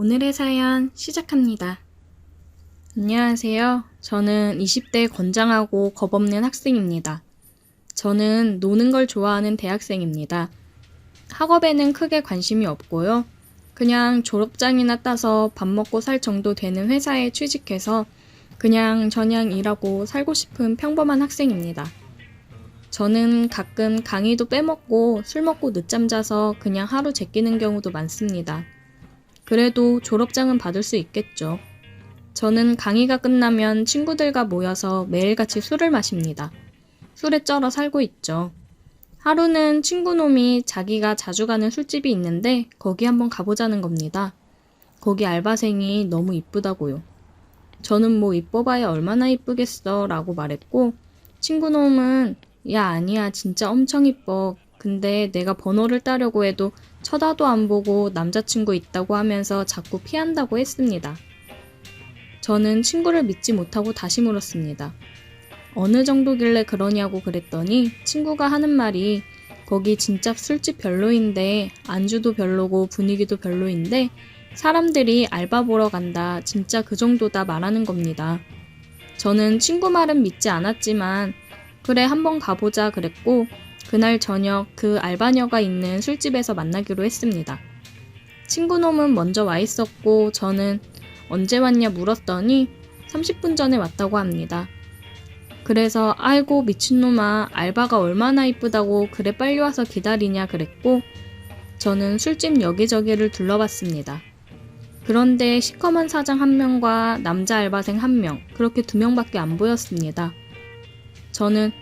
오늘의 사연 시작합니다. 안녕하세요. 저는 20대 건장하고 겁없는 학생입니다. 저는 노는 걸 좋아하는 대학생입니다. 학업에는 크게 관심이 없고요. 그냥 졸업장이나 따서 밥 먹고 살 정도 되는 회사에 취직해서 그냥 저냥 일하고 살고 싶은 평범한 학생입니다. 저는 가끔 강의도 빼먹고 술 먹고 늦잠 자서 그냥 하루 제끼는 경우도 많습니다. 그래도 졸업장은 받을 수 있겠죠. 저는 강의가 끝나면 친구들과 모여서 매일같이 술을 마십니다. 술에 쩔어 살고 있죠. 하루는 친구 놈이 자기가 자주 가는 술집이 있는데 거기 한번 가보자는 겁니다. 거기 알바생이 너무 이쁘다고요. 저는 뭐 이뻐봐야 얼마나 이쁘겠어 라고 말했고, 친구 놈은 야 아니야 진짜 엄청 이뻐. 근데 내가 번호를 따려고 해도 쳐다도 안 보고 남자친구 있다고 하면서 자꾸 피한다고 했습니다. 저는 친구를 믿지 못하고 다시 물었습니다. 어느 정도길래 그러냐고 그랬더니 친구가 하는 말이 거기 진짜 술집 별로인데 안주도 별로고 분위기도 별로인데 사람들이 알바 보러 간다 진짜 그 정도다 말하는 겁니다. 저는 친구 말은 믿지 않았지만 그래 한번 가보자 그랬고 그날 저녁 그 알바녀가 있는 술집에서 만나기로 했습니다. 친구놈은 먼저 와 있었고 저는 언제 왔냐 물었더니 30분 전에 왔다고 합니다. 그래서 아이고 미친놈아 알바가 얼마나 이쁘다고 그래 빨리 와서 기다리냐 그랬고 저는 술집 여기저기를 둘러봤습니다. 그런데 시커먼 사장 1명과 남자 알바생 1명 그렇게 2명밖에 안 보였습니다. 저는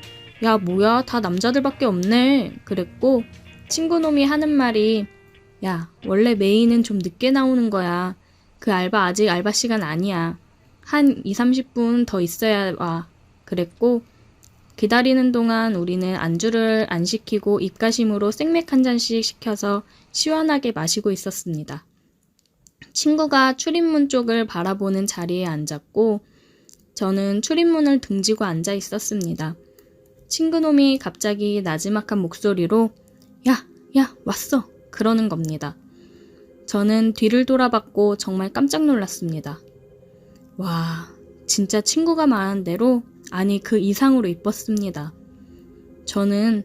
야 뭐야 다 남자들밖에 없네 그랬고 친구놈이 하는 말이 야 원래 메인은 좀 늦게 나오는 거야. 그 알바 아직 알바 시간 아니야. 한 20-30분 더 있어야 와. 그랬고 기다리는 동안 우리는 안주를 안 시키고 입가심으로 생맥 한 잔씩 시켜서 시원하게 마시고 있었습니다. 친구가 출입문 쪽을 바라보는 자리에 앉았고 저는 출입문을 등지고 앉아 있었습니다. 친구놈이 갑자기 나지막한 목소리로 야 왔어 그러는 겁니다. 저는 뒤를 돌아봤고 정말 깜짝 놀랐습니다. 와 진짜 친구가 말한 대로 아니 그 이상으로 이뻤습니다. 저는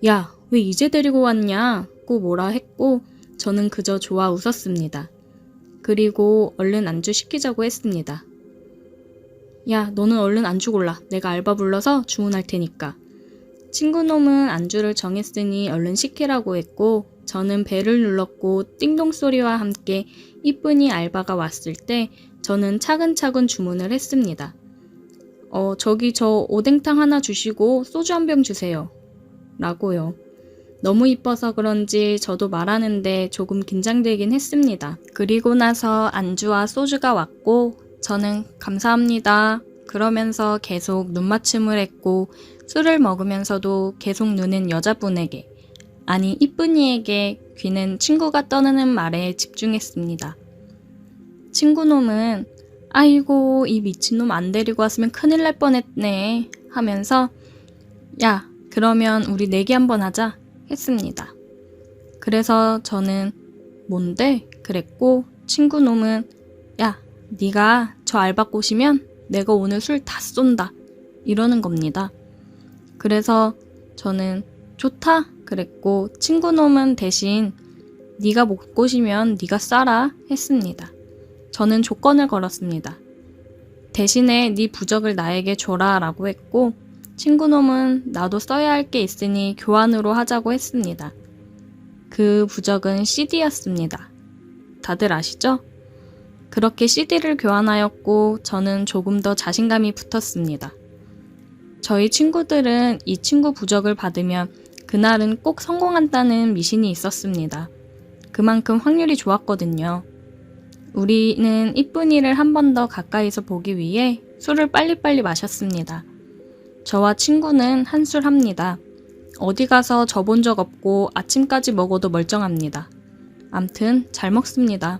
야 왜 이제 데리고 왔냐고 뭐라 했고 저는 그저 좋아 웃었습니다. 그리고 얼른 안주 시키자고 했습니다. 야 너는 얼른 안주 골라. 내가 알바 불러서 주문할 테니까. 친구놈은 안주를 정했으니 얼른 시키라고 했고 저는 벨을 눌렀고 띵동 소리와 함께 이쁜이 알바가 왔을 때 저는 차근차근 주문을 했습니다. 저기 저 오뎅탕 하나 주시고 소주 한 병 주세요. 라고요. 너무 이뻐서 그런지 저도 말하는데 조금 긴장되긴 했습니다. 그리고 나서 안주와 소주가 왔고 저는 감사합니다. 그러면서 계속 눈맞춤을 했고 술을 먹으면서도 계속 눈은 여자분에게 아니 이쁜이에게 귀는 친구가 떠드는 말에 집중했습니다. 친구놈은 아이고 이 미친놈 안 데리고 왔으면 큰일 날 뻔했네 하면서 야 그러면 우리 내기 한번 하자 했습니다. 그래서 저는 뭔데? 그랬고 친구놈은 야 네가 저 알바 꼬시면 내가 오늘 술 다 쏜다 이러는 겁니다. 그래서 저는 좋다 그랬고 친구놈은 대신 네가 못 꼬시면 네가 싸라 했습니다. 저는 조건을 걸었습니다. 대신에 네 부적을 나에게 줘라 라고 했고 친구놈은 나도 써야 할 게 있으니 교환으로 하자고 했습니다. 그 부적은 CD였습니다. 다들 아시죠? 그렇게 CD를 교환하였고 저는 조금 더 자신감이 붙었습니다. 저희 친구들은 이 친구 부적을 받으면 그날은 꼭 성공한다는 미신이 있었습니다. 그만큼 확률이 좋았거든요. 우리는 이쁜이를 한 번 더 가까이서 보기 위해 술을 빨리빨리 마셨습니다. 저와 친구는 한술 합니다. 어디 가서 져본 적 없고 아침까지 먹어도 멀쩡합니다. 암튼 잘 먹습니다.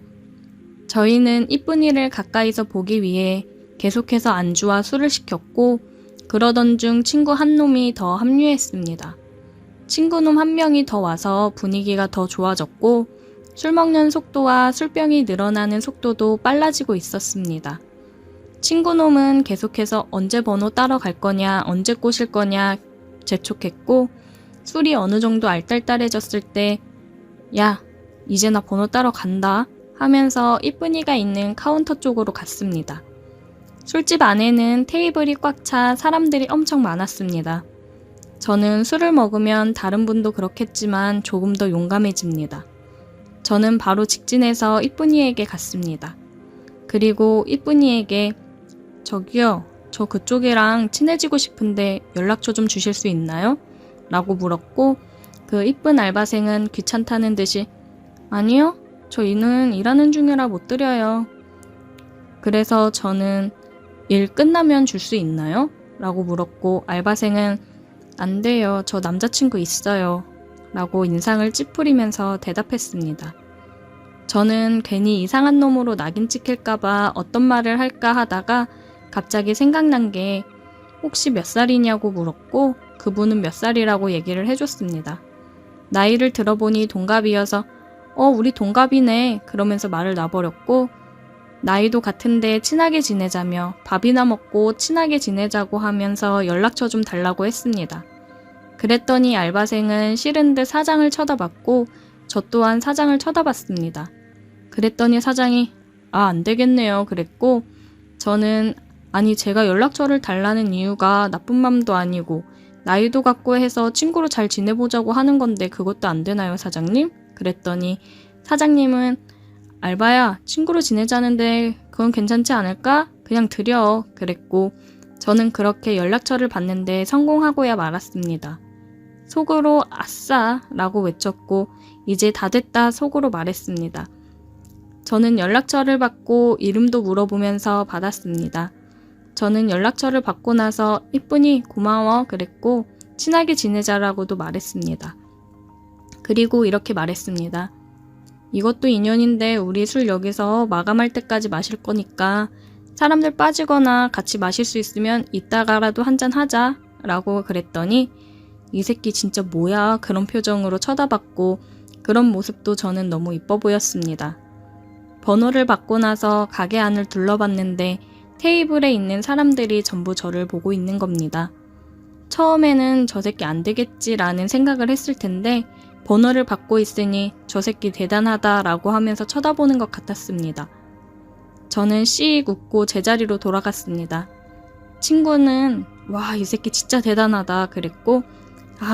저희는 이쁜이를 가까이서 보기 위해 계속해서 안주와 술을 시켰고 그러던 중 친구 한 놈이 더 합류했습니다. 친구놈 한 명이 더 와서 분위기가 더 좋아졌고 술 먹는 속도와 술병이 늘어나는 속도도 빨라지고 있었습니다. 친구놈은 계속해서 언제 번호 따러 갈 거냐, 언제 꼬실 거냐 재촉했고, 술이 어느 정도 알딸딸해졌을 때 야, 이제 나 번호 따러 간다 하면서 이쁜이가 있는 카운터 쪽으로 갔습니다. 술집 안에는 테이블이 꽉 차 사람들이 엄청 많았습니다. 저는 술을 먹으면 다른 분도 그렇겠지만 조금 더 용감해집니다. 저는 바로 직진해서 이쁜이에게 갔습니다. 그리고 이쁜이에게 저기요, 저 그쪽이랑 친해지고 싶은데 연락처 좀 주실 수 있나요? 라고 물었고, 그 이쁜 알바생은 귀찮다는 듯이 아니요, 저희는 일하는 중이라 못 드려요. 그래서 저는 일 끝나면 줄 수 있나요? 라고 물었고, 알바생은 안 돼요, 저 남자친구 있어요. 라고 인상을 찌푸리면서 대답했습니다. 저는 괜히 이상한 놈으로 낙인 찍힐까봐 어떤 말을 할까 하다가 갑자기 생각난 게 혹시 몇 살이냐고 물었고, 그분은 몇 살이라고 얘기를 해줬습니다. 나이를 들어보니 동갑이어서 우리 동갑이네 그러면서 말을 놔버렸고, 나이도 같은데 친하게 지내자며 밥이나 먹고 친하게 지내자고 하면서 연락처 좀 달라고 했습니다. 그랬더니 알바생은 싫은 듯 사장을 쳐다봤고, 저 또한 사장을 쳐다봤습니다. 그랬더니 사장이 안 되겠네요 그랬고, 저는 아니 제가 연락처를 달라는 이유가 나쁜 맘도 아니고 나이도 같고 해서 친구로 잘 지내보자고 하는 건데 그것도 안 되나요 사장님? 그랬더니 사장님은 알바야, 친구로 지내자는데 그건 괜찮지 않을까? 그냥 드려 그랬고, 저는 그렇게 연락처를 받는데 성공하고야 말았습니다. 속으로 아싸 라고 외쳤고, 이제 다 됐다 속으로 말했습니다. 저는 연락처를 받고 이름도 물어보면서 받았습니다. 저는 연락처를 받고 나서 이쁜이 고마워 그랬고, 친하게 지내자라고도 말했습니다. 그리고 이렇게 말했습니다. 이것도 인연인데 우리 술 여기서 마감할 때까지 마실 거니까 사람들 빠지거나 같이 마실 수 있으면 이따가라도 한잔 하자 라고 그랬더니 이 새끼 진짜 뭐야 그런 표정으로 쳐다봤고, 그런 모습도 저는 너무 이뻐 보였습니다. 번호를 받고 나서 가게 안을 둘러봤는데 테이블에 있는 사람들이 전부 저를 보고 있는 겁니다. 처음에는 저 새끼 안 되겠지라는 생각을 했을 텐데 번호를 받고 있으니 저 새끼 대단하다라고 하면서 쳐다보는 것 같았습니다. 저는 씩 웃고 제자리로 돌아갔습니다. 친구는 와, 이 새끼 진짜 대단하다 그랬고,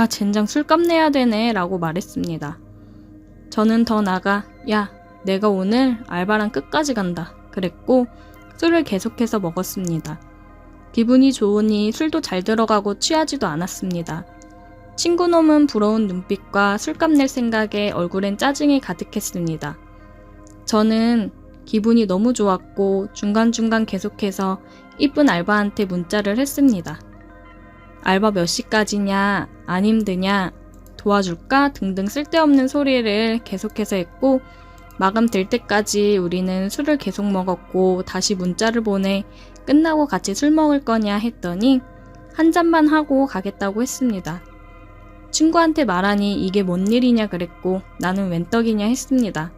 젠장 술값 내야 되네 라고 말했습니다. 저는 더 나가 야, 내가 오늘 알바랑 끝까지 간다 그랬고 술을 계속해서 먹었습니다. 기분이 좋으니 술도 잘 들어가고 취하지도 않았습니다. 친구놈은 부러운 눈빛과 술값 낼 생각에 얼굴엔 짜증이 가득했습니다. 저는 기분이 너무 좋았고 중간중간 계속해서 이쁜 알바한테 문자를 했습니다. 알바 몇 시까지냐, 안 힘드냐, 도와줄까 등등 쓸데없는 소리를 계속해서 했고, 마감될 때까지 우리는 술을 계속 먹었고 다시 문자를 보내 끝나고 같이 술 먹을 거냐 했더니 한 잔만 하고 가겠다고 했습니다. 친구한테 말하니 이게 뭔 일이냐 그랬고 나는 웬 떡이냐 했습니다.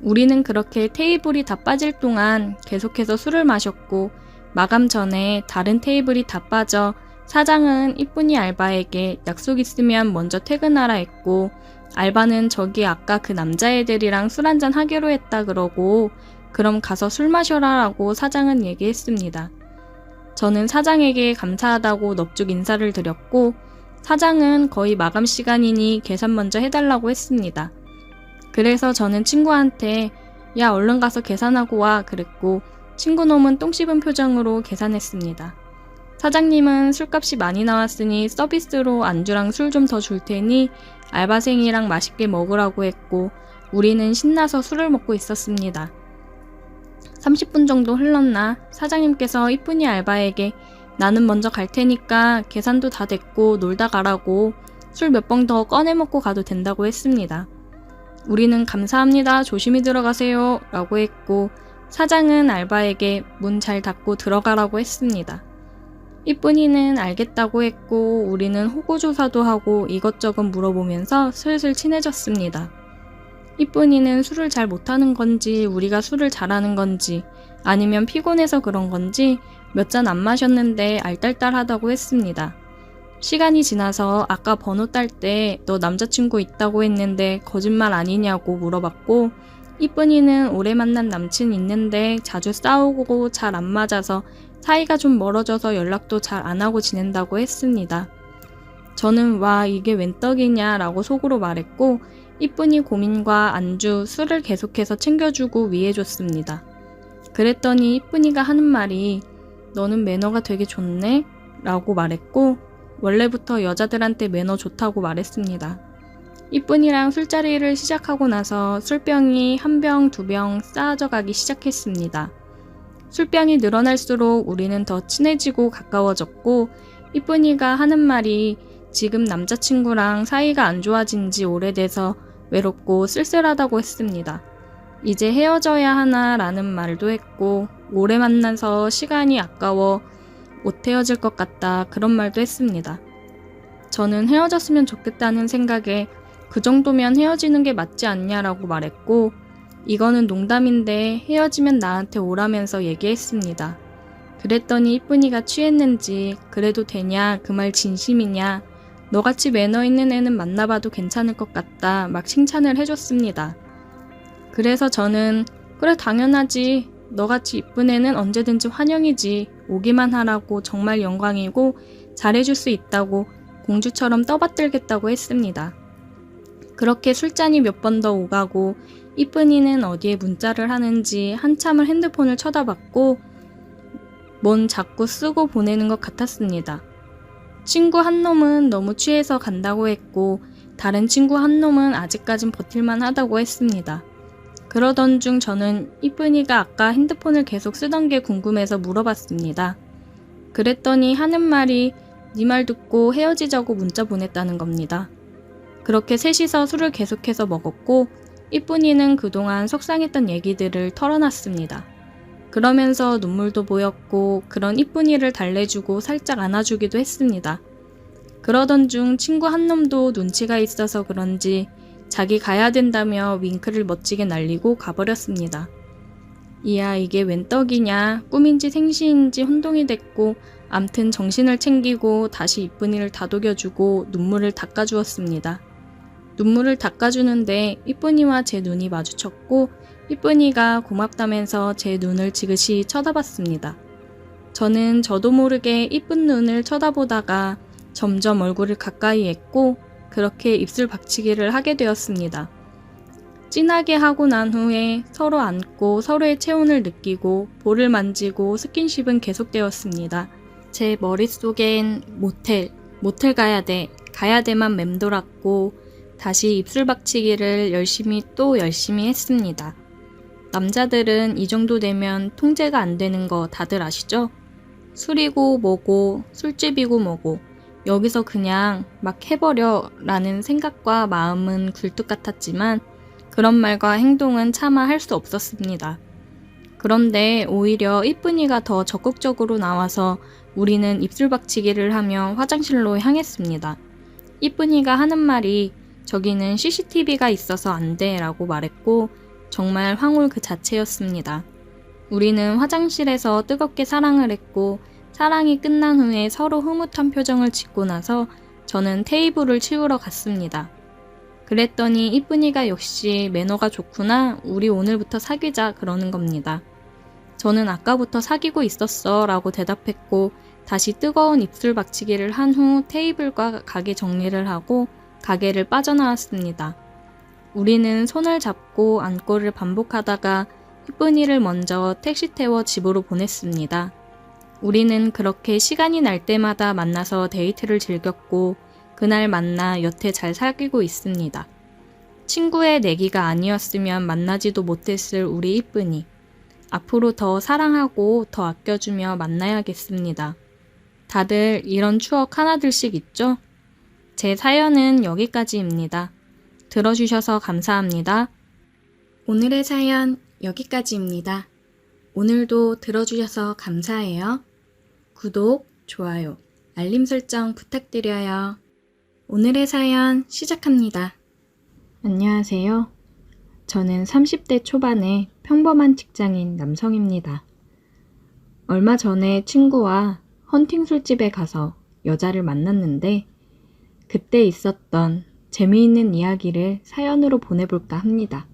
우리는 그렇게 테이블이 다 빠질 동안 계속해서 술을 마셨고, 마감 전에 다른 테이블이 다 빠져 사장은 이쁜이 알바에게 약속 있으면 먼저 퇴근하라 했고, 알바는 저기 아까 그 남자애들이랑 술 한잔 하기로 했다 그러고 그럼 가서 술 마셔라 라고 사장은 얘기했습니다. 저는 사장에게 감사하다고 넙죽 인사를 드렸고, 사장은 거의 마감 시간이니 계산 먼저 해달라고 했습니다. 그래서 저는 친구한테 야, 얼른 가서 계산하고 와 그랬고, 친구놈은 똥 씹은 표정으로 계산했습니다. 사장님은 술값이 많이 나왔으니 서비스로 안주랑 술 좀 더 줄 테니 알바생이랑 맛있게 먹으라고 했고, 우리는 신나서 술을 먹고 있었습니다. 30분 정도 흘렀나 사장님께서 이쁜이 알바에게 나는 먼저 갈 테니까 계산도 다 됐고 놀다 가라고 술 몇 병 더 꺼내 먹고 가도 된다고 했습니다. 우리는 감사합니다. 조심히 들어가세요 라고 했고, 사장은 알바에게 문 잘 닫고 들어가라고 했습니다. 이쁜이는 알겠다고 했고, 우리는 호구조사도 하고 이것저것 물어보면서 슬슬 친해졌습니다. 이쁜이는 술을 잘 못하는 건지 우리가 술을 잘하는 건지 아니면 피곤해서 그런 건지 몇 잔 안 마셨는데 알딸딸하다고 했습니다. 시간이 지나서 아까 번호 딸 때 너 남자친구 있다고 했는데 거짓말 아니냐고 물어봤고 이쁜이는 오래 만난 남친 있는데 자주 싸우고 잘 안 맞아서 사이가 좀 멀어져서 연락도 잘 안 하고 지낸다고 했습니다. 저는 와 이게 웬 떡이냐 라고 속으로 말했고 이쁜이 고민과 안주, 술을 계속해서 챙겨주고 위해줬습니다. 그랬더니 이쁜이가 하는 말이 너는 매너가 되게 좋네? 라고 말했고 원래부터 여자들한테 매너 좋다고 말했습니다. 이쁜이랑 술자리를 시작하고 나서 술병이 한 병, 두 병 쌓아져 가기 시작했습니다. 술병이 늘어날수록 우리는 더 친해지고 가까워졌고 이쁜이가 하는 말이 지금 남자친구랑 사이가 안 좋아진 지 오래돼서 외롭고 쓸쓸하다고 했습니다. 이제 헤어져야 하나 라는 말도 했고 오래 만나서 시간이 아까워 못 헤어질 것 같다 그런 말도 했습니다. 저는 헤어졌으면 좋겠다는 생각에 그 정도면 헤어지는 게 맞지 않냐라고 말했고 이거는 농담인데 헤어지면 나한테 오라면서 얘기했습니다. 그랬더니 이쁜이가 취했는지 그래도 되냐 그 말 진심이냐 너같이 매너 있는 애는 만나봐도 괜찮을 것 같다 막 칭찬을 해줬습니다. 그래서 저는 그래 당연하지 너같이 이쁜 애는 언제든지 환영이지 오기만 하라고 정말 영광이고 잘해줄 수 있다고 공주처럼 떠받들겠다고 했습니다. 그렇게 술잔이 몇 번 더 오가고 이쁜이는 어디에 문자를 하는지 한참을 핸드폰을 쳐다봤고 뭔 자꾸 쓰고 보내는 것 같았습니다. 친구 한 놈은 너무 취해서 간다고 했고 다른 친구 한 놈은 아직까진 버틸만 하다고 했습니다. 그러던 중 저는 이쁜이가 아까 핸드폰을 계속 쓰던 게 궁금해서 물어봤습니다. 그랬더니 하는 말이 네 말 듣고 헤어지자고 문자 보냈다는 겁니다. 그렇게 셋이서 술을 계속해서 먹었고 이쁜이는 그동안 속상했던 얘기들을 털어놨습니다. 그러면서 눈물도 보였고 그런 이쁜이를 달래주고 살짝 안아주기도 했습니다. 그러던 중 친구 한 놈도 눈치가 있어서 그런지 자기 가야 된다며 윙크를 멋지게 날리고 가버렸습니다. 이야 이게 웬 떡이냐 꿈인지 생시인지 혼동이 됐고 암튼 정신을 챙기고 다시 이쁜이를 다독여주고 눈물을 닦아주었습니다. 눈물을 닦아주는데 이쁜이와 제 눈이 마주쳤고 이쁜이가 고맙다면서 제 눈을 지그시 쳐다봤습니다. 저는 저도 모르게 이쁜 눈을 쳐다보다가 점점 얼굴을 가까이 했고 그렇게 입술 박치기를 하게 되었습니다. 진하게 하고 난 후에 서로 안고 서로의 체온을 느끼고 볼을 만지고 스킨십은 계속되었습니다. 제 머릿속엔 모텔 가야 돼만 맴돌았고 다시 입술 박치기를 열심히 했습니다. 남자들은 이 정도 되면 통제가 안 되는 거 다들 아시죠? 술이고 뭐고 술집이고 뭐고 여기서 그냥 막 해버려 라는 생각과 마음은 굴뚝 같았지만 그런 말과 행동은 차마 할 수 없었습니다. 그런데 오히려 이쁜이가 더 적극적으로 나와서 우리는 입술 박치기를 하며 화장실로 향했습니다. 이쁜이가 하는 말이 저기는 CCTV가 있어서 안 돼 라고 말했고 정말 황홀 그 자체였습니다. 우리는 화장실에서 뜨겁게 사랑을 했고 사랑이 끝난 후에 서로 흐뭇한 표정을 짓고 나서 저는 테이블을 치우러 갔습니다. 그랬더니 이쁜이가 역시 매너가 좋구나 우리 오늘부터 사귀자 그러는 겁니다. 저는 아까부터 사귀고 있었어 라고 대답했고 다시 뜨거운 입술 박치기를 한 후 테이블과 가게 정리를 하고 가게를 빠져나왔습니다. 우리는 손을 잡고 안고를 반복하다가 이쁜이를 먼저 택시 태워 집으로 보냈습니다. 우리는 그렇게 시간이 날 때마다 만나서 데이트를 즐겼고 그날 만나 여태 잘 사귀고 있습니다. 친구의 내기가 아니었으면 만나지도 못했을 우리 이쁜이. 앞으로 더 사랑하고 더 아껴주며 만나야겠습니다. 다들 이런 추억 하나둘씩 있죠? 제 사연은 여기까지입니다. 들어주셔서 감사합니다. 오늘의 사연 여기까지입니다. 오늘도 들어주셔서 감사해요. 구독, 좋아요, 알림 설정 부탁드려요. 오늘의 사연 시작합니다. 안녕하세요. 저는 30대 초반의 평범한 직장인 남성입니다. 얼마 전에 친구와 헌팅 술집에 가서 여자를 만났는데 그때 있었던 재미있는 이야기를 사연으로 보내볼까 합니다.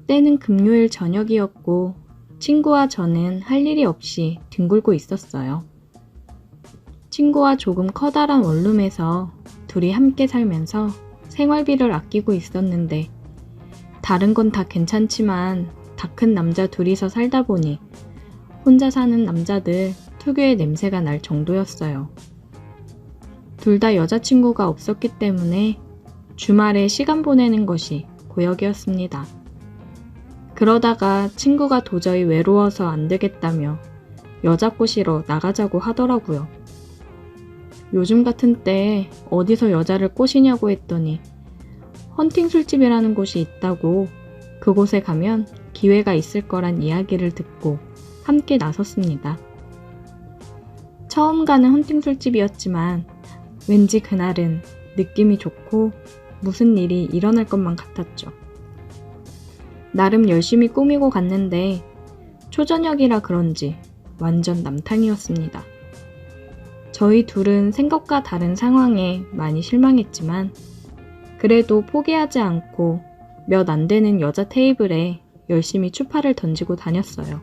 때는 금요일 저녁이었고 친구와 저는 할 일이 없이 뒹굴고 있었어요. 친구와 조금 커다란 원룸에서 둘이 함께 살면서 생활비를 아끼고 있었는데 다른 건 다 괜찮지만 다 큰 남자 둘이서 살다 보니 혼자 사는 남자들 특유의 냄새가 날 정도였어요. 둘 다 여자친구가 없었기 때문에 주말에 시간 보내는 것이 고역이었습니다. 그러다가 친구가 도저히 외로워서 안 되겠다며 여자 꼬시러 나가자고 하더라고요. 요즘 같은 때 어디서 여자를 꼬시냐고 했더니 헌팅 술집이라는 곳이 있다고 그곳에 가면 기회가 있을 거란 이야기를 듣고 함께 나섰습니다. 처음 가는 헌팅 술집이었지만 왠지 그날은 느낌이 좋고 무슨 일이 일어날 것만 같았죠. 나름 열심히 꾸미고 갔는데 초저녁이라 그런지 완전 남탕이었습니다. 저희 둘은 생각과 다른 상황에 많이 실망했지만 그래도 포기하지 않고 몇 안 되는 여자 테이블에 열심히 추파를 던지고 다녔어요.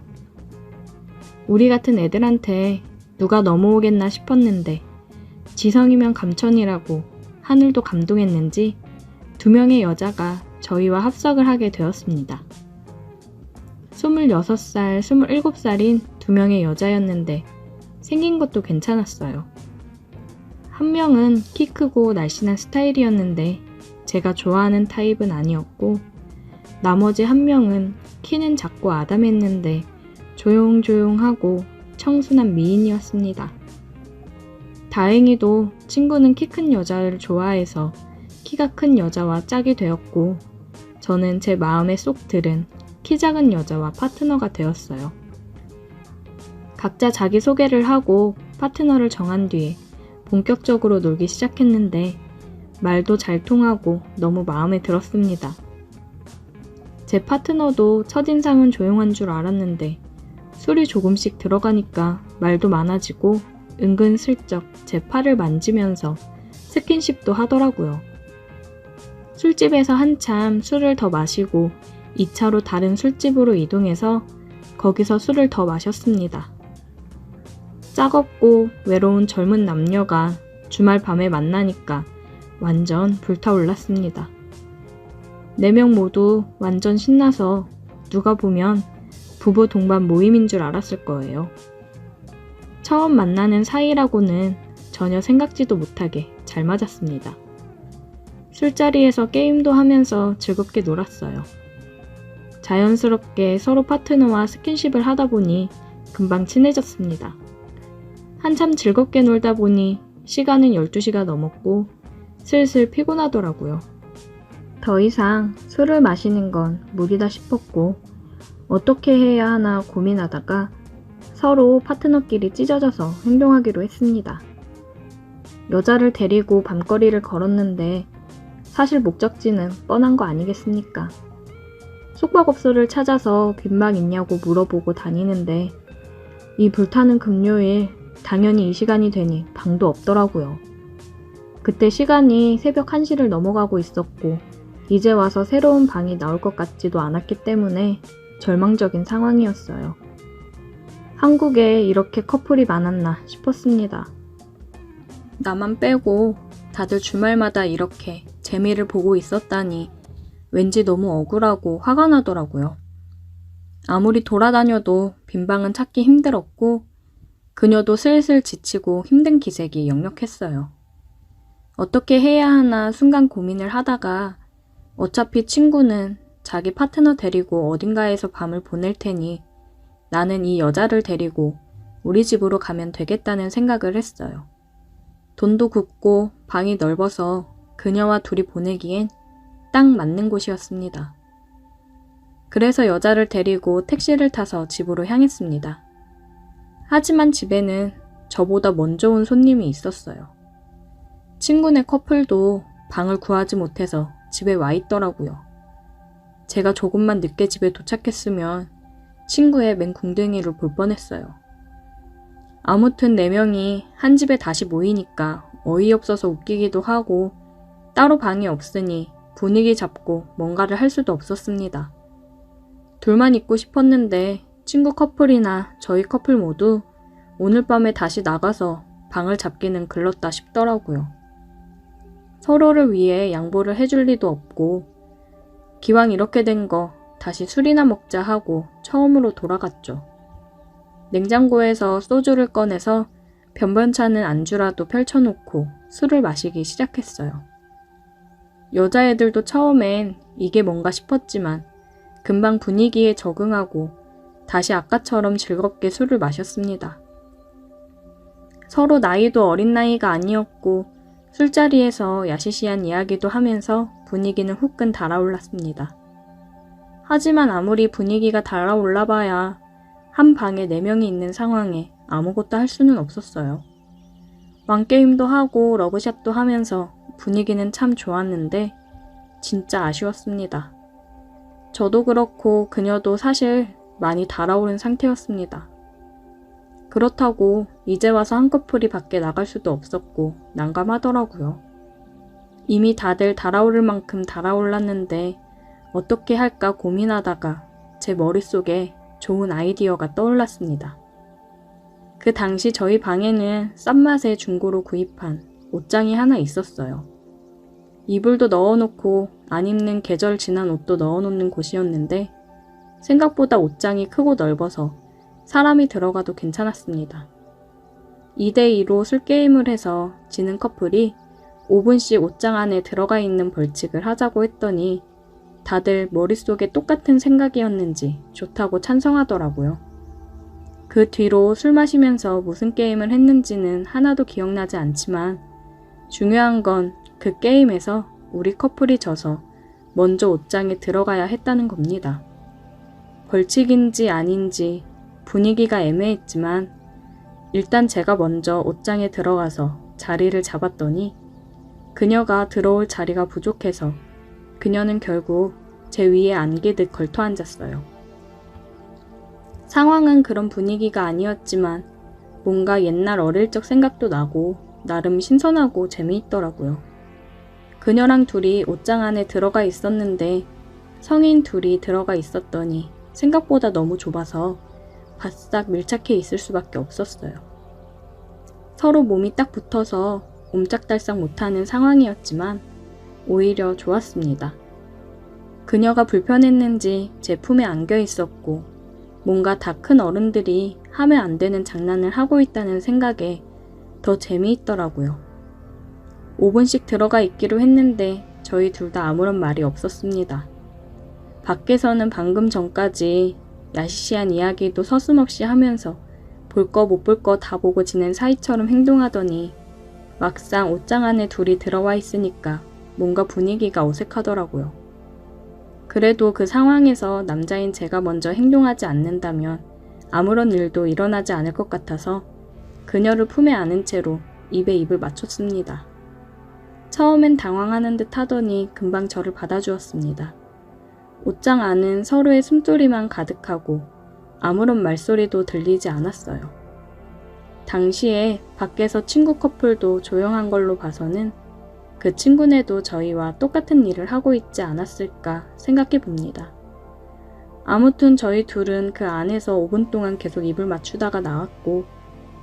우리 같은 애들한테 누가 넘어오겠나 싶었는데 지성이면 감천이라고 하늘도 감동했는지 2명의 여자가 저희와 합석을 하게 되었습니다. 26살, 27살인 2명의 여자였는데 생긴 것도 괜찮았어요. 한 명은 키 크고 날씬한 스타일이었는데 제가 좋아하는 타입은 아니었고 나머지 한 명은 키는 작고 아담했는데 조용조용하고 청순한 미인이었습니다. 다행히도 친구는 키 큰 여자를 좋아해서 키가 큰 여자와 짝이 되었고 저는 제 마음에 쏙 들은 키 작은 여자와 파트너가 되었어요. 각자 자기소개를 하고 파트너를 정한 뒤에 본격적으로 놀기 시작했는데 말도 잘 통하고 너무 마음에 들었습니다. 제 파트너도 첫인상은 조용한 줄 알았는데 술이 조금씩 들어가니까 말도 많아지고 은근슬쩍 제 팔을 만지면서 스킨십도 하더라고요. 술집에서 한참 술을 더 마시고 2차로 다른 술집으로 이동해서 거기서 술을 더 마셨습니다. 짝없고 외로운 젊은 남녀가 주말 밤에 만나니까 완전 불타올랐습니다. 4명 모두 완전 신나서 누가 보면 부부 동반 모임인 줄 알았을 거예요. 처음 만나는 사이라고는 전혀 생각지도 못하게 잘 맞았습니다. 술자리에서 게임도 하면서 즐겁게 놀았어요. 자연스럽게 서로 파트너와 스킨십을 하다 보니 금방 친해졌습니다. 한참 즐겁게 놀다 보니 시간은 12시가 넘었고 슬슬 피곤하더라고요. 더 이상 술을 마시는 건 무리다 싶었고 어떻게 해야 하나 고민하다가 서로 파트너끼리 찢어져서 행동하기로 했습니다. 여자를 데리고 밤거리를 걸었는데 사실 목적지는 뻔한 거 아니겠습니까? 숙박업소를 찾아서 빈 방 있냐고 물어보고 다니는데 이 불타는 금요일 당연히 이 시간이 되니 방도 없더라고요. 그때 시간이 새벽 1시를 넘어가고 있었고 이제 와서 새로운 방이 나올 것 같지도 않았기 때문에 절망적인 상황이었어요. 한국에 이렇게 커플이 많았나 싶었습니다. 나만 빼고 다들 주말마다 이렇게 재미를 보고 있었다니 왠지 너무 억울하고 화가 나더라고요. 아무리 돌아다녀도 빈방은 찾기 힘들었고 그녀도 슬슬 지치고 힘든 기색이 역력했어요. 어떻게 해야 하나 순간 고민을 하다가 어차피 친구는 자기 파트너 데리고 어딘가에서 밤을 보낼 테니 나는 이 여자를 데리고 우리 집으로 가면 되겠다는 생각을 했어요. 돈도 굽고 방이 넓어서 그녀와 둘이 보내기엔 딱 맞는 곳이었습니다. 그래서 여자를 데리고 택시를 타서 집으로 향했습니다. 하지만 집에는 저보다 먼저 온 손님이 있었어요. 친구네 커플도 방을 구하지 못해서 집에 와 있더라고요. 제가 조금만 늦게 집에 도착했으면 친구의 맹궁둥이를 볼 뻔했어요. 아무튼 4명이 한 집에 다시 모이니까 어이없어서 웃기기도 하고 따로 방이 없으니 분위기 잡고 뭔가를 할 수도 없었습니다. 둘만 있고 싶었는데 친구 커플이나 저희 커플 모두 오늘 밤에 다시 나가서 방을 잡기는 글렀다 싶더라고요. 서로를 위해 양보를 해줄 리도 없고 기왕 이렇게 된 거 다시 술이나 먹자 하고 처음으로 돌아갔죠. 냉장고에서 소주를 꺼내서 변변찮은 안주라도 펼쳐놓고 술을 마시기 시작했어요. 여자애들도 처음엔 이게 뭔가 싶었지만 금방 분위기에 적응하고 다시 아까처럼 즐겁게 술을 마셨습니다. 서로 나이도 어린 나이가 아니었고 술자리에서 야시시한 이야기도 하면서 분위기는 후끈 달아올랐습니다. 하지만 아무리 분위기가 달아올라봐야 한 방에 4명이 있는 상황에 아무것도 할 수는 없었어요. 왕게임도 하고 러브샷도 하면서 분위기는 참 좋았는데 진짜 아쉬웠습니다. 저도 그렇고 그녀도 사실 많이 달아오른 상태였습니다. 그렇다고 이제 와서 한 커플이 밖에 나갈 수도 없었고 난감하더라고요. 이미 다들 달아오를 만큼 달아올랐는데 어떻게 할까 고민하다가 제 머릿속에 좋은 아이디어가 떠올랐습니다. 그 당시 저희 방에는 싼 맛에 중고로 구입한 옷장이 하나 있었어요. 이불도 넣어놓고 안 입는 계절 지난 옷도 넣어놓는 곳이었는데 생각보다 옷장이 크고 넓어서 사람이 들어가도 괜찮았습니다. 2대2로 술게임을 해서 지는 커플이 5분씩 옷장 안에 들어가 있는 벌칙을 하자고 했더니 다들 머릿속에 똑같은 생각이었는지 좋다고 찬성하더라고요. 그 뒤로 술 마시면서 무슨 게임을 했는지는 하나도 기억나지 않지만 중요한 건 그 게임에서 우리 커플이 져서 먼저 옷장에 들어가야 했다는 겁니다. 벌칙인지 아닌지 분위기가 애매했지만 일단 제가 먼저 옷장에 들어가서 자리를 잡았더니 그녀가 들어올 자리가 부족해서 그녀는 결국 제 위에 안기듯 걸터 앉았어요. 상황은 그런 분위기가 아니었지만 뭔가 옛날 어릴 적 생각도 나고 나름 신선하고 재미있더라고요. 그녀랑 둘이 옷장 안에 들어가 있었는데 성인 둘이 들어가 있었더니 생각보다 너무 좁아서 바싹 밀착해 있을 수밖에 없었어요. 서로 몸이 딱 붙어서 옴짝달싹 못하는 상황이었지만 오히려 좋았습니다. 그녀가 불편했는지 제 품에 안겨 있었고 뭔가 다 큰 어른들이 하면 안 되는 장난을 하고 있다는 생각에 더 재미있더라고요. 5분씩 들어가 있기로 했는데 저희 둘 다 아무런 말이 없었습니다. 밖에서는 방금 전까지 야시시한 이야기도 서슴없이 하면서 볼 거 못 볼 거 다 보고 지낸 사이처럼 행동하더니 막상 옷장 안에 둘이 들어와 있으니까 뭔가 분위기가 어색하더라고요. 그래도 그 상황에서 남자인 제가 먼저 행동하지 않는다면 아무런 일도 일어나지 않을 것 같아서 그녀를 품에 안은 채로 입에 입을 맞췄습니다. 처음엔 당황하는 듯 하더니 금방 저를 받아주었습니다. 옷장 안은 서로의 숨소리만 가득하고 아무런 말소리도 들리지 않았어요. 당시에 밖에서 친구 커플도 조용한 걸로 봐서는 그 친구네도 저희와 똑같은 일을 하고 있지 않았을까 생각해 봅니다. 아무튼 저희 둘은 그 안에서 5분 동안 계속 입을 맞추다가 나왔고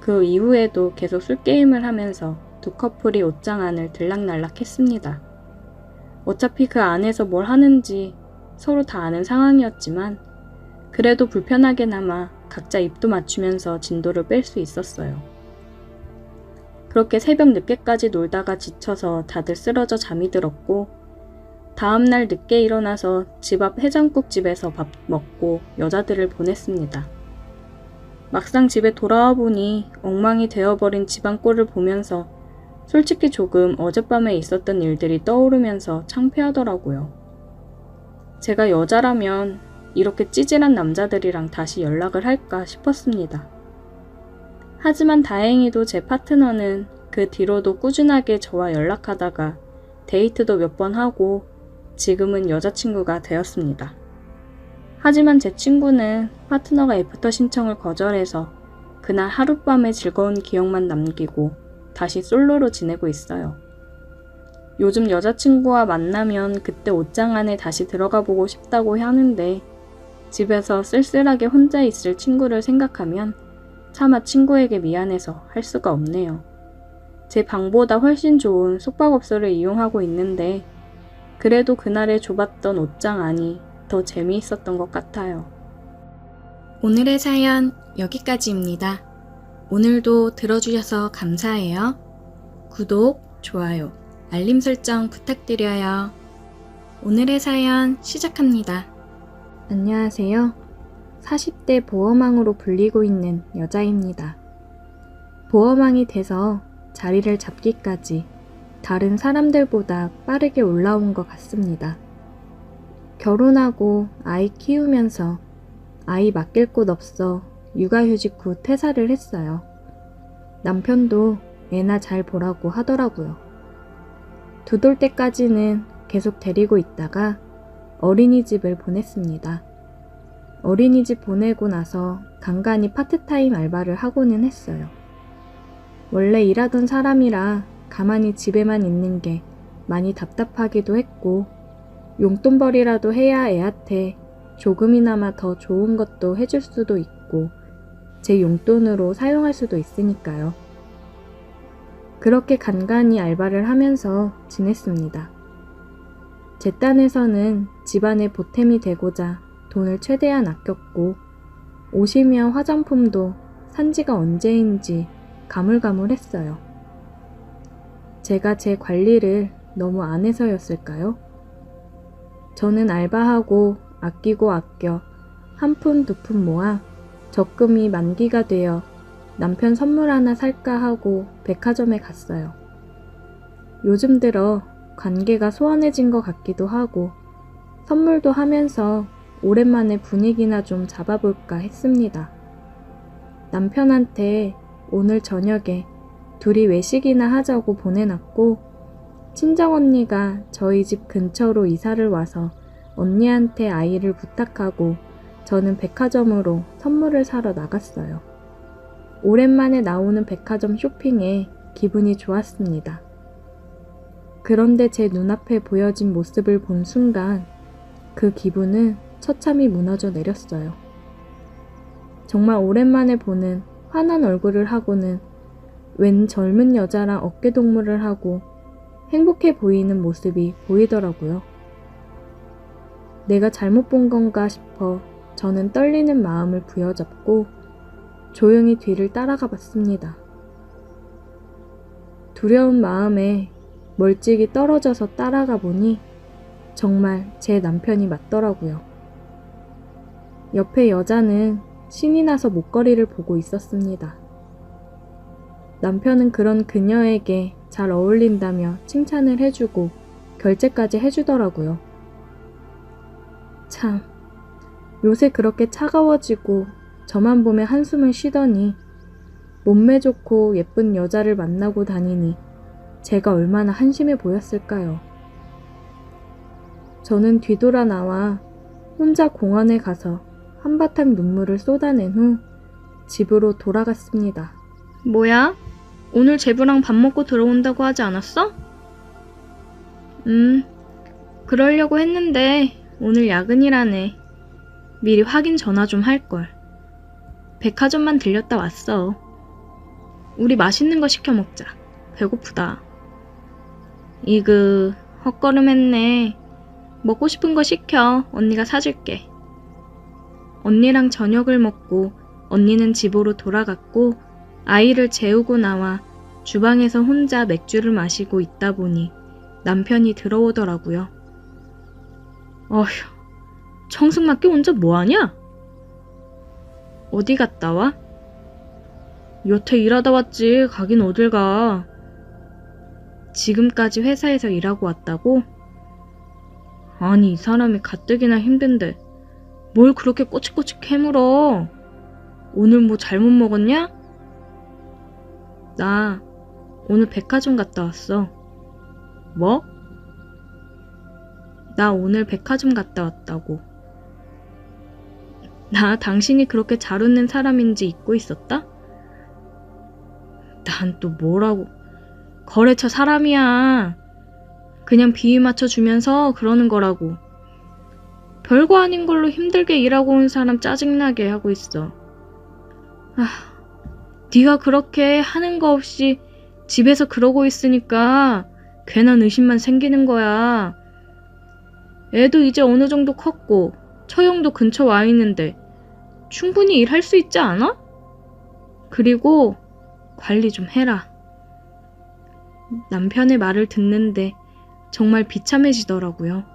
그 이후에도 계속 술게임을 하면서 두 커플이 옷장 안을 들락날락 했습니다. 어차피 그 안에서 뭘 하는지 서로 다 아는 상황이었지만 그래도 불편하게나마 각자 입도 맞추면서 진도를 뺄 수 있었어요. 그렇게 새벽 늦게까지 놀다가 지쳐서 다들 쓰러져 잠이 들었고 다음날 늦게 일어나서 집 앞 해장국집에서 밥 먹고 여자들을 보냈습니다. 막상 집에 돌아와 보니 엉망이 되어버린 집안 꼴을 보면서 솔직히 조금 어젯밤에 있었던 일들이 떠오르면서 창피하더라고요. 제가 여자라면 이렇게 찌질한 남자들이랑 다시 연락을 할까 싶었습니다. 하지만 다행히도 제 파트너는 그 뒤로도 꾸준하게 저와 연락하다가 데이트도 몇 번 하고 지금은 여자친구가 되었습니다. 하지만 제 친구는 파트너가 애프터 신청을 거절해서 그날 하룻밤의 즐거운 기억만 남기고 다시 솔로로 지내고 있어요. 요즘 여자친구와 만나면 그때 옷장 안에 다시 들어가 보고 싶다고 하는데 집에서 쓸쓸하게 혼자 있을 친구를 생각하면 차마 친구에게 미안해서 할 수가 없네요. 제 방보다 훨씬 좋은 숙박업소를 이용하고 있는데 그래도 그날의 좁았던 옷장 안이 더 재미있었던 것 같아요. 오늘의 사연 여기까지입니다. 오늘도 들어주셔서 감사해요. 구독, 좋아요, 알림 설정 부탁드려요. 오늘의 사연 시작합니다. 안녕하세요. 40대 보험왕으로 불리고 있는 여자입니다. 보험왕이 돼서 자리를 잡기까지 다른 사람들보다 빠르게 올라온 것 같습니다. 결혼하고 아이 키우면서 아이 맡길 곳 없어 육아휴직 후 퇴사를 했어요. 남편도 애나 잘 보라고 하더라고요. 두 돌 때까지는 계속 데리고 있다가 어린이집을 보냈습니다. 어린이집 보내고 나서 간간히 파트타임 알바를 하고는 했어요. 원래 일하던 사람이라 가만히 집에만 있는 게 많이 답답하기도 했고 용돈벌이라도 해야 애한테 조금이나마 더 좋은 것도 해줄 수도 있고 제 용돈으로 사용할 수도 있으니까요. 그렇게 간간히 알바를 하면서 지냈습니다. 제 딴에서는 집안의 보탬이 되고자 돈을 최대한 아꼈고 옷이며 화장품도 산 지가 언제인지 가물가물했어요. 제가 제 관리를 너무 안 해서였을까요? 저는 알바하고 아끼고 아껴 한 푼 두 푼 모아 적금이 만기가 되어 남편 선물 하나 살까 하고 백화점에 갔어요. 요즘 들어 관계가 소원해진 것 같기도 하고 선물도 하면서 오랜만에 분위기나 좀 잡아볼까 했습니다. 남편한테 오늘 저녁에 둘이 외식이나 하자고 보내놨고 친정언니가 저희 집 근처로 이사를 와서 언니한테 아이를 부탁하고 저는 백화점으로 선물을 사러 나갔어요. 오랜만에 나오는 백화점 쇼핑에 기분이 좋았습니다. 그런데 제 눈앞에 보여진 모습을 본 순간 그 기분은 처참히 무너져 내렸어요. 정말 오랜만에 보는 환한 얼굴을 하고는 웬 젊은 여자랑 어깨동무를 하고 행복해 보이는 모습이 보이더라고요. 내가 잘못 본 건가 싶어 저는 떨리는 마음을 부여잡고 조용히 뒤를 따라가 봤습니다. 두려운 마음에 멀찍이 떨어져서 따라가 보니 정말 제 남편이 맞더라고요. 옆에 여자는 신이 나서 목걸이를 보고 있었습니다. 남편은 그런 그녀에게 잘 어울린다며 칭찬을 해주고 결제까지 해주더라고요. 참, 요새 그렇게 차가워지고 저만 보면 한숨을 쉬더니 몸매 좋고 예쁜 여자를 만나고 다니니 제가 얼마나 한심해 보였을까요? 저는 뒤돌아 나와 혼자 공원에 가서 한바탕 눈물을 쏟아낸 후 집으로 돌아갔습니다. 뭐야? 오늘 제부랑 밥 먹고 들어온다고 하지 않았어? 그러려고 했는데 오늘 야근이라네. 미리 확인 전화 좀 할걸. 백화점만 들렸다 왔어. 우리 맛있는 거 시켜 먹자. 배고프다. 이그 헛걸음했네. 먹고 싶은 거 시켜. 언니가 사줄게. 언니랑 저녁을 먹고 언니는 집으로 돌아갔고 아이를 재우고 나와 주방에서 혼자 맥주를 마시고 있다 보니 남편이 들어오더라고요. 어휴, 청승맞게 혼자 뭐하냐? 어디 갔다 와? 여태 일하다 왔지. 가긴 어딜 가. 지금까지 회사에서 일하고 왔다고? 아니, 이 사람이 가뜩이나 힘든데 뭘 그렇게 꼬치꼬치 캐물어. 오늘 뭐 잘못 먹었냐? 나 오늘 백화점 갔다 왔어. 뭐? 나 오늘 백화점 갔다 왔다고. 나 당신이 그렇게 잘 웃는 사람인지 잊고 있었다? 난 또 뭐라고. 거래처 사람이야. 그냥 비위 맞춰주면서 그러는 거라고. 별거 아닌 걸로 힘들게 일하고 온 사람 짜증나게 하고 있어. 네가 그렇게 하는 거 없이 집에서 그러고 있으니까 괜한 의심만 생기는 거야. 애도 이제 어느 정도 컸고 처형도 근처 와 있는데 충분히 일할 수 있지 않아? 그리고 관리 좀 해라. 남편의 말을 듣는데 정말 비참해지더라고요.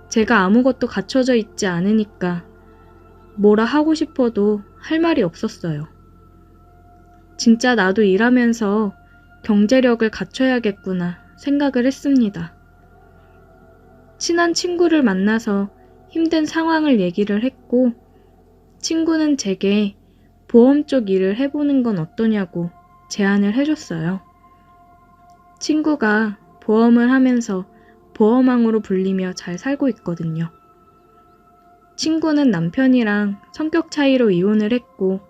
제가 아무것도 갖춰져 있지 않으니까 뭐라 하고 싶어도 할 말이 없었어요. 진짜 나도 일하면서 경제력을 갖춰야겠구나 생각을 했습니다. 친한 친구를 만나서 힘든 상황을 얘기를 했고, 친구는 제게 보험 쪽 일을 해보는 건 어떠냐고 제안을 해줬어요. 친구가 보험을 하면서 보험왕으로 불리며 잘 살고 있거든요. 친구는 남편이랑 성격 차이로 이혼을 했고,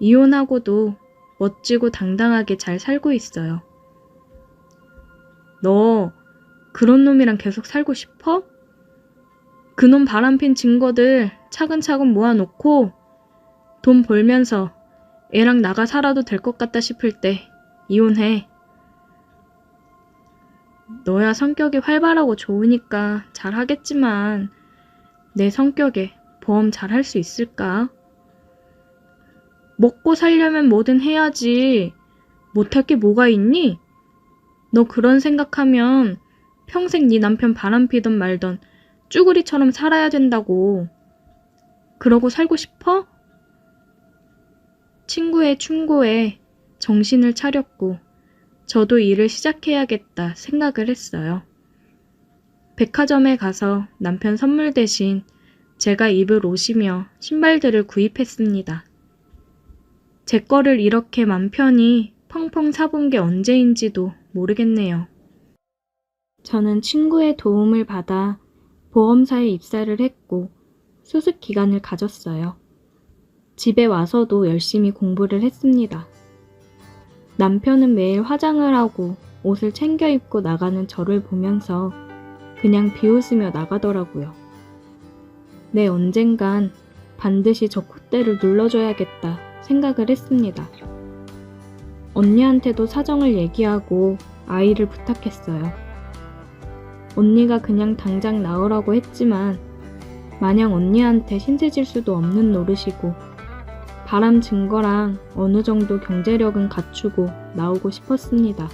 이혼하고도 멋지고 당당하게 잘 살고 있어요. 너 그런 놈이랑 계속 살고 싶어? 그놈 바람핀 증거들 차근차근 모아놓고 돈 벌면서 애랑 나가 살아도 될 것 같다 싶을 때 이혼해. 너야 성격이 활발하고 좋으니까 잘하겠지만 내 성격에 보험 잘할 수 있을까? 먹고 살려면 뭐든 해야지. 못할 게 뭐가 있니? 너 그런 생각하면 평생 네 남편 바람피던 말던 쭈구리처럼 살아야 된다고. 그러고 살고 싶어? 친구의 충고에 정신을 차렸고 저도 일을 시작해야겠다 생각을 했어요. 백화점에 가서 남편 선물 대신 제가 입을 옷이며 신발들을 구입했습니다. 제 거를 이렇게 맘 편히 펑펑 사본 게 언제인지도 모르겠네요. 저는 친구의 도움을 받아 보험사에 입사를 했고 수습 기간을 가졌어요. 집에 와서도 열심히 공부를 했습니다. 남편은 매일 화장을 하고 옷을 챙겨 입고 나가는 저를 보면서 그냥 비웃으며 나가더라고요. 내 언젠간 반드시 저 콧대를 눌러줘야겠다 생각을 했습니다. 언니한테도 사정을 얘기하고 아이를 부탁했어요. 언니가 그냥 당장 나오라고 했지만 마냥 언니한테 신세질 수도 없는 노릇이고 바람 증거랑 어느 정도 경제력은 갖추고 나오고 싶었습니다.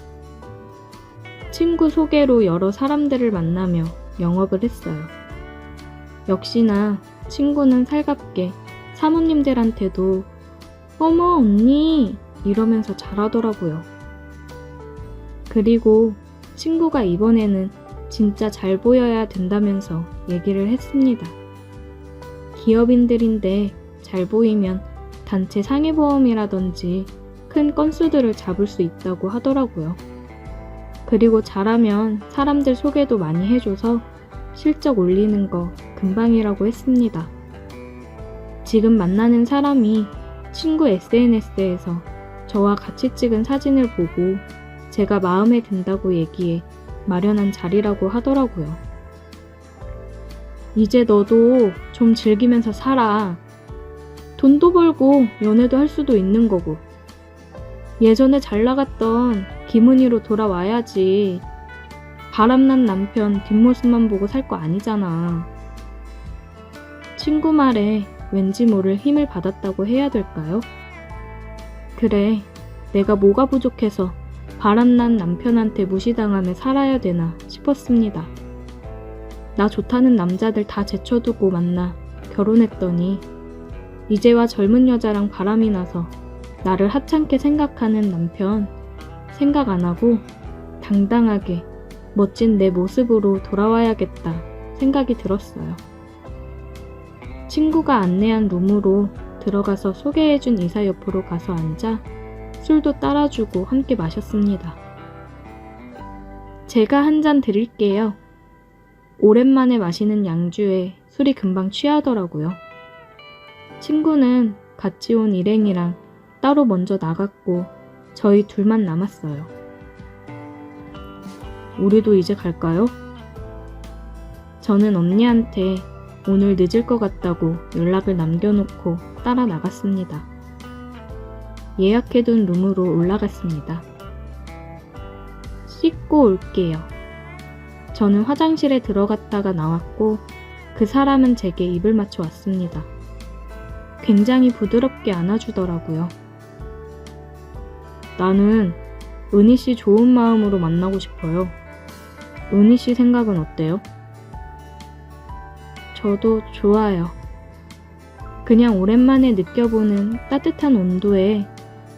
친구 소개로 여러 사람들을 만나며 영업을 했어요. 역시나 친구는 살갑게 사모님들한테도 어머 언니 이러면서 잘하더라고요. 그리고 친구가 이번에는 진짜 잘 보여야 된다면서 얘기를 했습니다. 기업인들인데 잘 보이면 단체 상해보험이라든지 큰 건수들을 잡을 수 있다고 하더라고요. 그리고 잘하면 사람들 소개도 많이 해줘서 실적 올리는 거 금방이라고 했습니다. 지금 만나는 사람이 친구 SNS에서 저와 같이 찍은 사진을 보고 제가 마음에 든다고 얘기해 마련한 자리라고 하더라고요. 이제 너도 좀 즐기면서 살아. 돈도 벌고 연애도 할 수도 있는 거고. 예전에 잘 나갔던 김은희로 돌아와야지. 바람난 남편 뒷모습만 보고 살 거 아니잖아. 친구 말에 왠지 모를 힘을 받았다고 해야 될까요? 그래, 내가 뭐가 부족해서 바람난 남편한테 무시당하며 살아야 되나 싶었습니다. 나 좋다는 남자들 다 제쳐두고 만나 결혼했더니 이제와 젊은 여자랑 바람이 나서 나를 하찮게 생각하는 남편 생각 안 하고 당당하게 멋진 내 모습으로 돌아와야겠다 생각이 들었어요. 친구가 안내한 룸으로 들어가서 소개해준 이사 옆으로 가서 앉아 술도 따라주고 함께 마셨습니다. 제가 한 잔 드릴게요. 오랜만에 마시는 양주에 술이 금방 취하더라고요. 친구는 같이 온 일행이랑 따로 먼저 나갔고 저희 둘만 남았어요. 우리도 이제 갈까요? 저는 언니한테 오늘 늦을 것 같다고 연락을 남겨놓고 따라 나갔습니다. 예약해둔 룸으로 올라갔습니다. 씻고 올게요. 저는 화장실에 들어갔다가 나왔고 그 사람은 제게 입을 맞춰 왔습니다. 굉장히 부드럽게 안아주더라고요. 나는 은희 씨 좋은 마음으로 만나고 싶어요. 은희 씨 생각은 어때요? 저도 좋아요. 그냥 오랜만에 느껴보는 따뜻한 온도에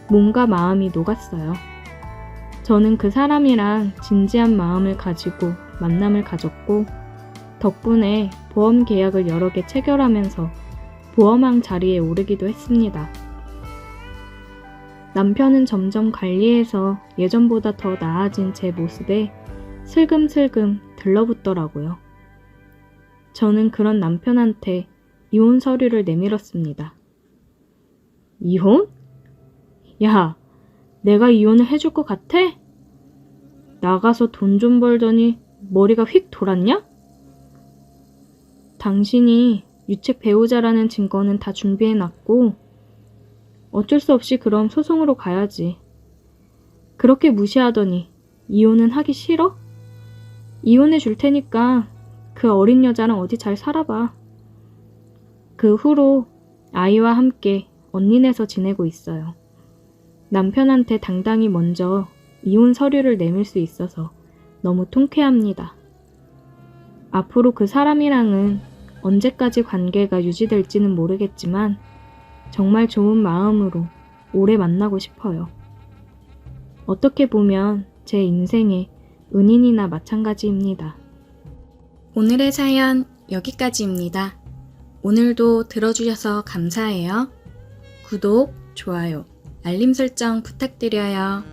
몸과 마음이 녹았어요. 저는 그 사람이랑 진지한 마음을 가지고 만남을 가졌고 덕분에 보험 계약을 여러 개 체결하면서 보험왕 자리에 오르기도 했습니다. 남편은 점점 관리해서 예전보다 더 나아진 제 모습에 슬금슬금 들러붙더라고요. 저는 그런 남편한테 이혼 서류를 내밀었습니다. 이혼? 야, 내가 이혼을 해줄 것 같아? 나가서 돈 좀 벌더니 머리가 휙 돌았냐? 당신이 유책 배우자라는 증거는 다 준비해놨고 어쩔 수 없이 그럼 소송으로 가야지. 그렇게 무시하더니 이혼은 하기 싫어? 이혼해 줄 테니까 그 어린 여자랑 어디 잘 살아봐. 그 후로 아이와 함께 언니네서 지내고 있어요. 남편한테 당당히 먼저 이혼 서류를 내밀 수 있어서 너무 통쾌합니다. 앞으로 그 사람이랑은 언제까지 관계가 유지될지는 모르겠지만 정말 좋은 마음으로 오래 만나고 싶어요. 어떻게 보면 제 인생의 은인이나 마찬가지입니다. 오늘의 사연 여기까지입니다. 오늘도 들어주셔서 감사해요. 구독, 좋아요, 알림 설정 부탁드려요.